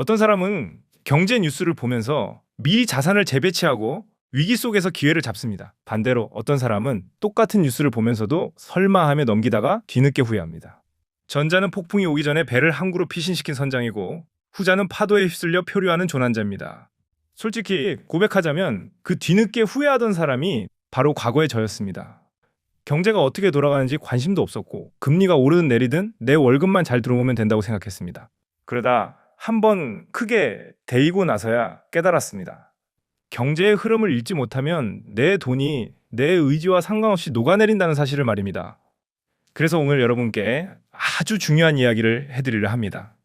어떤 사람은 경제 뉴스를 보면서 미리 자산을 재배치하고 위기 속에서 기회를 잡습니다. 반대로 어떤 사람은 똑같은 뉴스를 보면서도 설마 하며 넘기다가 뒤늦게 후회합니다. 전자는 폭풍이 오기 전에 배를 항구로 피신시킨 선장이고 후자는 파도에 휩쓸려 표류하는 조난자입니다. 솔직히 고백하자면 그 뒤늦게 후회하던 사람이 바로 과거의 저였습니다. 경제가 어떻게 돌아가는지 관심도 없었고 금리가 오르든 내리든 내 월급만 잘 들어오면 된다고 생각했습니다. 그러다 한번 크게 데이고 나서야 깨달았습니다. 경제의 흐름을 읽지 못하면 내 돈이 내 의지와 상관없이 녹아내린다는 사실을 말입니다. 그래서 오늘 여러분께 아주 중요한 이야기를 해드리려 합니다.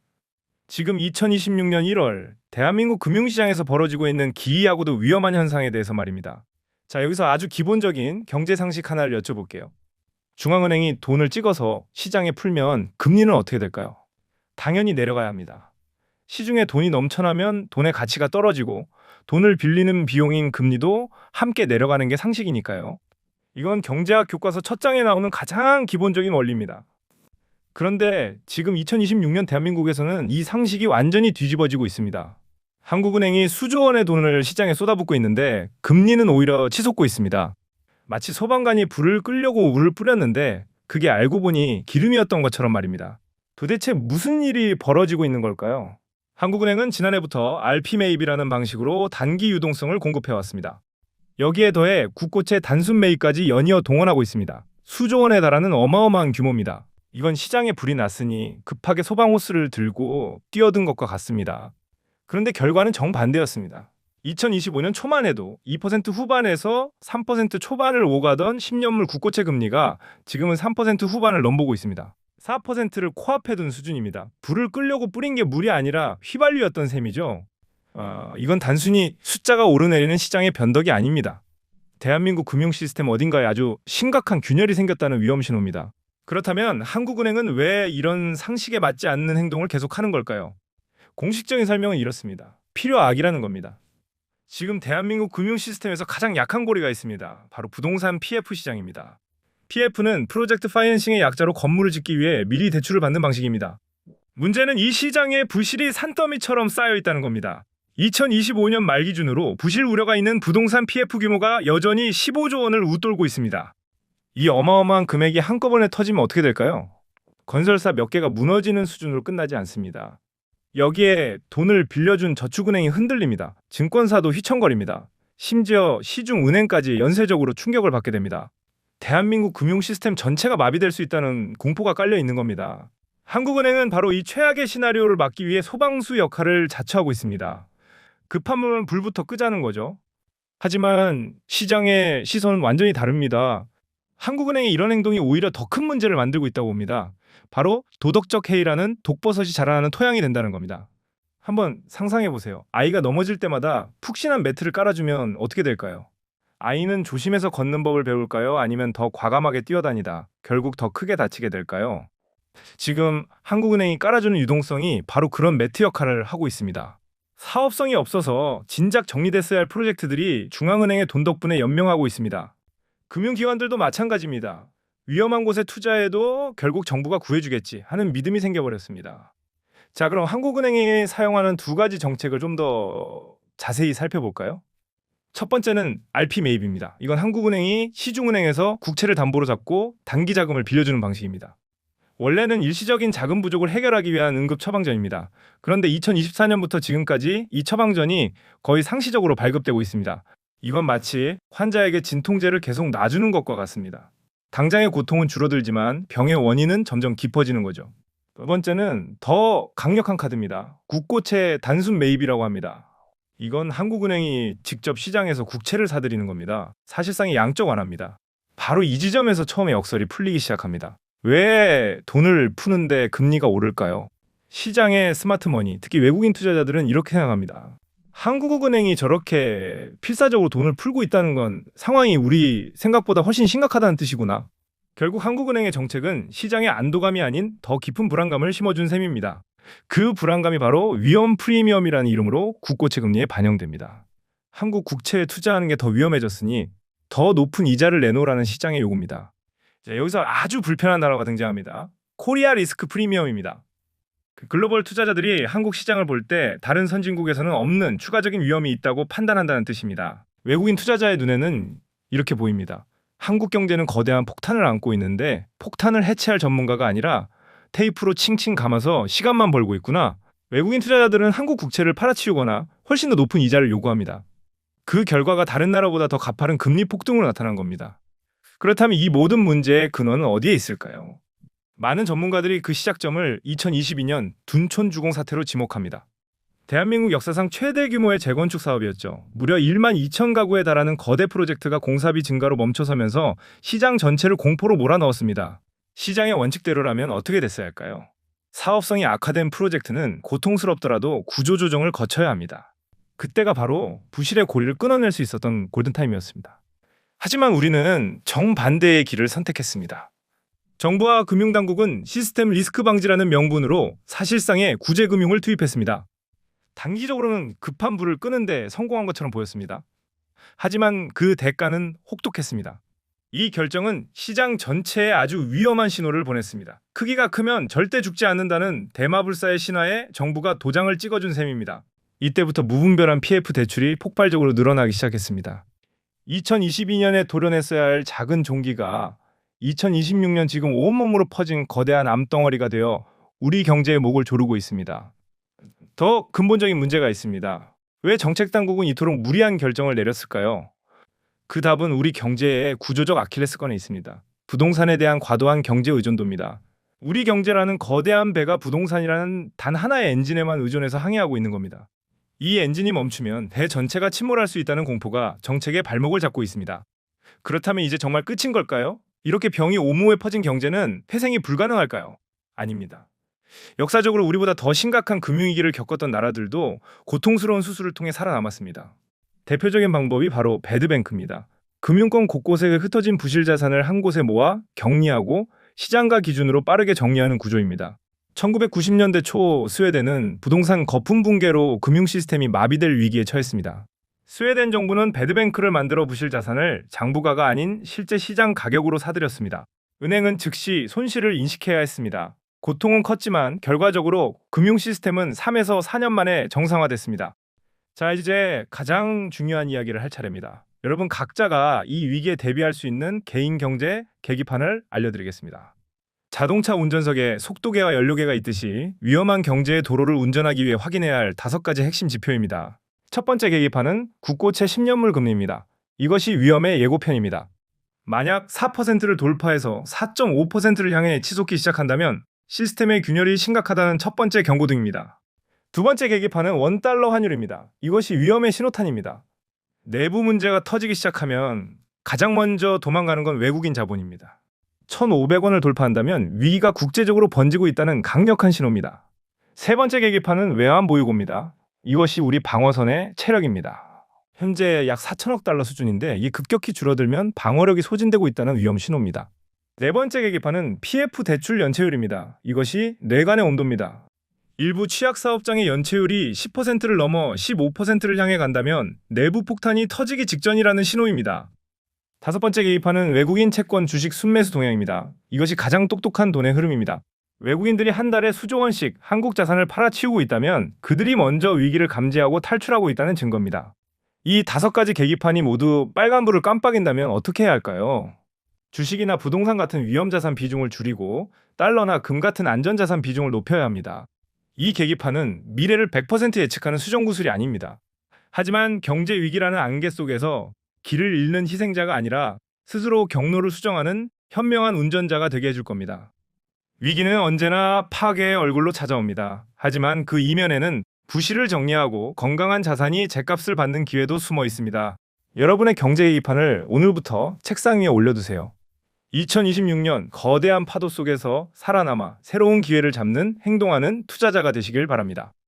지금 2026년 1월 대한민국 금융시장에서 벌어지고 있는 기이하고도 위험한 현상에 대해서 말입니다. 자, 여기서 아주 기본적인 경제 상식 하나를 여쭤볼게요. 중앙은행이 돈을 찍어서 시장에 풀면 금리는 어떻게 될까요? 당연히 내려가야 합니다. 시중에 돈이 넘쳐나면 돈의 가치가 떨어지고 돈을 빌리는 비용인 금리도 함께 내려가는 게 상식이니까요. 이건 경제학 교과서 첫 장에 나오는 가장 기본적인 원리입니다. 그런데 지금 2026년 대한민국에서는 이 상식이 완전히 뒤집어지고 있습니다. 한국은행이 수조 원의 돈을 시장에 쏟아붓고 있는데 금리는 오히려 치솟고 있습니다. 마치 소방관이 불을 끄려고 물을 뿌렸는데 그게 알고 보니 기름이었던 것처럼 말입니다. 도대체 무슨 일이 벌어지고 있는 걸까요? 한국은행은 지난해부터 RP매입이라는 방식으로 단기 유동성을 공급해왔습니다. 여기에 더해 국고채 단순 매입까지 연이어 동원하고 있습니다. 수조 원에 달하는 어마어마한 규모입니다. 이건 시장에 불이 났으니 급하게 소방호스를 들고 뛰어든 것과 같습니다. 그런데 결과는 정반대였습니다. 2025년 초만 해도 2% 후반에서 3% 초반을 오가던 10년물 국고채 금리가 지금은 3% 후반을 넘보고 있습니다. 4%를 코앞에 둔 수준입니다. 불을 끄려고 뿌린 게 물이 아니라 휘발유였던 셈이죠. 이건 단순히 숫자가 오르내리는 시장의 변덕이 아닙니다. 대한민국 금융 시스템 어딘가에 아주 심각한 균열이 생겼다는 위험 신호입니다. 그렇다면 한국은행은 왜 이런 상식에 맞지 않는 행동을 계속하는 걸까요? 공식적인 설명은 이렇습니다. 필요악이라는 겁니다. 지금 대한민국 금융 시스템에서 가장 약한 고리가 있습니다. 바로 부동산 PF 시장입니다. PF는 프로젝트 파이낸싱의 약자로 건물을 짓기 위해 미리 대출을 받는 방식입니다. 문제는 이 시장에 부실이 산더미처럼 쌓여 있다는 겁니다. 2025년 말 기준으로 부실 우려가 있는 부동산 PF 규모가 여전히 15조 원을 웃돌고 있습니다. 이 어마어마한 금액이 한꺼번에 터지면 어떻게 될까요? 건설사 몇 개가 무너지는 수준으로 끝나지 않습니다. 여기에 돈을 빌려준 저축은행이 흔들립니다. 증권사도 휘청거립니다. 심지어 시중은행까지 연쇄적으로 충격을 받게 됩니다. 대한민국 금융 시스템 전체가 마비될 수 있다는 공포가 깔려 있는 겁니다. 한국은행은 바로 이 최악의 시나리오를 막기 위해 소방수 역할을 자처하고 있습니다. 급하면 불부터 끄자는 거죠. 하지만 시장의 시선은 완전히 다릅니다. 한국은행의 이런 행동이 오히려 더 큰 문제를 만들고 있다고 봅니다. 바로 도덕적 해이라는 독버섯이 자라나는 토양이 된다는 겁니다. 한번 상상해 보세요. 아이가 넘어질 때마다 푹신한 매트를 깔아주면 어떻게 될까요? 아이는 조심해서 걷는 법을 배울까요? 아니면 더 과감하게 뛰어다니다 결국 더 크게 다치게 될까요? 지금 한국은행이 깔아주는 유동성이 바로 그런 매트 역할을 하고 있습니다. 사업성이 없어서 진작 정리됐어야 할 프로젝트들이 중앙은행의 돈 덕분에 연명하고 있습니다. 금융기관들도 마찬가지입니다. 위험한 곳에 투자해도 결국 정부가 구해주겠지 하는 믿음이 생겨버렸습니다. 자, 그럼 한국은행이 사용하는 두 가지 정책을 좀 더 자세히 살펴볼까요? 첫 번째는 RP 매입입니다. 이건 한국은행이 시중은행에서 국채를 담보로 잡고 단기 자금을 빌려주는 방식입니다. 원래는 일시적인 자금 부족을 해결하기 위한 응급 처방전입니다. 그런데 2024년부터 지금까지 이 처방전이 거의 상시적으로 발급되고 있습니다. 이건 마치 환자에게 진통제를 계속 놔주는 것과 같습니다. 당장의 고통은 줄어들지만 병의 원인은 점점 깊어지는 거죠. 두 번째는 더 강력한 카드입니다. 국고채 단순 매입이라고 합니다. 이건 한국은행이 직접 시장에서 국채를 사들이는 겁니다. 사실상의 양적 완화입니다. 바로 이 지점에서 처음에 역설이 풀리기 시작합니다. 왜 돈을 푸는데 금리가 오를까요? 시장의 스마트머니, 특히 외국인 투자자들은 이렇게 생각합니다. 한국은행이 저렇게 필사적으로 돈을 풀고 있다는 건 상황이 우리 생각보다 훨씬 심각하다는 뜻이구나. 결국 한국은행의 정책은 시장의 안도감이 아닌 더 깊은 불안감을 심어준 셈입니다. 그 불안감이 바로 위험 프리미엄이라는 이름으로 국고채 금리에 반영됩니다. 한국 국채에 투자하는 게 더 위험해졌으니 더 높은 이자를 내놓으라는 시장의 요구입니다. 자, 여기서 아주 불편한 단어가 등장합니다. 코리아 리스크 프리미엄입니다. 그 글로벌 투자자들이 한국 시장을 볼 때 다른 선진국에서는 없는 추가적인 위험이 있다고 판단한다는 뜻입니다. 외국인 투자자의 눈에는 이렇게 보입니다. 한국 경제는 거대한 폭탄을 안고 있는데 폭탄을 해체할 전문가가 아니라 테이프로 칭칭 감아서 시간만 벌고 있구나. 외국인 투자자들은 한국 국채를 팔아치우거나 훨씬 더 높은 이자를 요구합니다. 그 결과가 다른 나라보다 더 가파른 금리 폭등으로 나타난 겁니다. 그렇다면 이 모든 문제의 근원은 어디에 있을까요? 많은 전문가들이 그 시작점을 2022년 둔촌 주공 사태로 지목합니다. 대한민국 역사상 최대 규모의 재건축 사업이었죠. 무려 1만 2천 가구에 달하는 거대 프로젝트가 공사비 증가로 멈춰서면서 시장 전체를 공포로 몰아넣었습니다. 시장의 원칙대로라면 어떻게 됐어야 할까요? 사업성이 악화된 프로젝트는 고통스럽더라도 구조조정을 거쳐야 합니다. 그때가 바로 부실의 고리를 끊어낼 수 있었던 골든타임이었습니다. 하지만 우리는 정반대의 길을 선택했습니다. 정부와 금융당국은 시스템 리스크 방지라는 명분으로 사실상의 구제금융을 투입했습니다. 단기적으로는 급한 불을 끄는데 성공한 것처럼 보였습니다. 하지만 그 대가는 혹독했습니다. 이 결정은 시장 전체에 아주 위험한 신호를 보냈습니다. 크기가 크면 절대 죽지 않는다는 대마불사의 신화에 정부가 도장을 찍어준 셈입니다. 이때부터 무분별한 PF 대출이 폭발적으로 늘어나기 시작했습니다. 2022년에 도려냈어야 할 작은 종기가 2026년 지금 온몸으로 퍼진 거대한 암덩어리가 되어 우리 경제의 목을 조르고 있습니다. 더 근본적인 문제가 있습니다. 왜 정책당국은 이토록 무리한 결정을 내렸을까요? 그 답은 우리 경제의 구조적 아킬레스건에 있습니다. 부동산에 대한 과도한 경제 의존도입니다. 우리 경제라는 거대한 배가 부동산이라는 단 하나의 엔진에만 의존해서 항해하고 있는 겁니다. 이 엔진이 멈추면 배 전체가 침몰할 수 있다는 공포가 정책의 발목을 잡고 있습니다. 그렇다면 이제 정말 끝인 걸까요? 이렇게 병이 온몸에 퍼진 경제는 회생이 불가능할까요? 아닙니다. 역사적으로 우리보다 더 심각한 금융위기를 겪었던 나라들도 고통스러운 수술을 통해 살아남았습니다. 대표적인 방법이 바로 배드뱅크입니다. 금융권 곳곳에 흩어진 부실 자산을 한 곳에 모아 격리하고 시장가 기준으로 빠르게 정리하는 구조입니다. 1990년대 초 스웨덴은 부동산 거품 붕괴로 금융 시스템이 마비될 위기에 처했습니다. 스웨덴 정부는 배드뱅크를 만들어 부실 자산을 장부가가 아닌 실제 시장 가격으로 사들였습니다. 은행은 즉시 손실을 인식해야 했습니다. 고통은 컸지만 결과적으로 금융 시스템은 3에서 4년 만에 정상화됐습니다. 자, 이제 가장 중요한 이야기를 할 차례입니다. 여러분 각자가 이 위기에 대비할 수 있는 개인 경제 계기판을 알려드리겠습니다. 자동차 운전석에 속도계와 연료계가 있듯이 위험한 경제의 도로를 운전하기 위해 확인해야 할 5가지 핵심 지표입니다. 첫 번째 계기판은 국고채 10년물 금리입니다. 이것이 위험의 예고편입니다. 만약 4%를 돌파해서 4.5%를 향해 치솟기 시작한다면 시스템의 균열이 심각하다는 첫 번째 경고등입니다. 두 번째 계기판은 원달러 환율입니다. 이것이 위험의 신호탄입니다. 내부 문제가 터지기 시작하면 가장 먼저 도망가는 건 외국인 자본입니다. 1,500원을 돌파한다면 위기가 국제적으로 번지고 있다는 강력한 신호입니다. 세 번째 계기판은 외환 보유고입니다. 이것이 우리 방어선의 체력입니다. 현재 약 4천억 달러 수준인데 이게 급격히 줄어들면 방어력이 소진되고 있다는 위험 신호입니다. 네 번째 계기판은 PF 대출 연체율입니다. 이것이 뇌관의 온도입니다. 일부 취약사업장의 연체율이 10%를 넘어 15%를 향해 간다면 내부 폭탄이 터지기 직전이라는 신호입니다. 다섯 번째 계기판은 외국인 채권 주식 순매수 동향입니다. 이것이 가장 똑똑한 돈의 흐름입니다. 외국인들이 한 달에 수조 원씩 한국 자산을 팔아치우고 있다면 그들이 먼저 위기를 감지하고 탈출하고 있다는 증거입니다. 이 5가지 계기판이 모두 빨간불을 깜빡인다면 어떻게 해야 할까요? 주식이나 부동산 같은 위험자산 비중을 줄이고 달러나 금 같은 안전자산 비중을 높여야 합니다. 이 계기판은 미래를 100% 예측하는 수정구슬이 아닙니다. 하지만 경제 위기라는 안개 속에서 길을 잃는 희생자가 아니라 스스로 경로를 수정하는 현명한 운전자가 되게 해줄 겁니다. 위기는 언제나 파괴의 얼굴로 찾아옵니다. 하지만 그 이면에는 부실을 정리하고 건강한 자산이 죗값을 받는 기회도 숨어 있습니다. 여러분의 경제 계기판을 오늘부터 책상 위에 올려두세요. 2026년 거대한 파도 속에서 살아남아 새로운 기회를 잡는 행동하는 투자자가 되시길 바랍니다.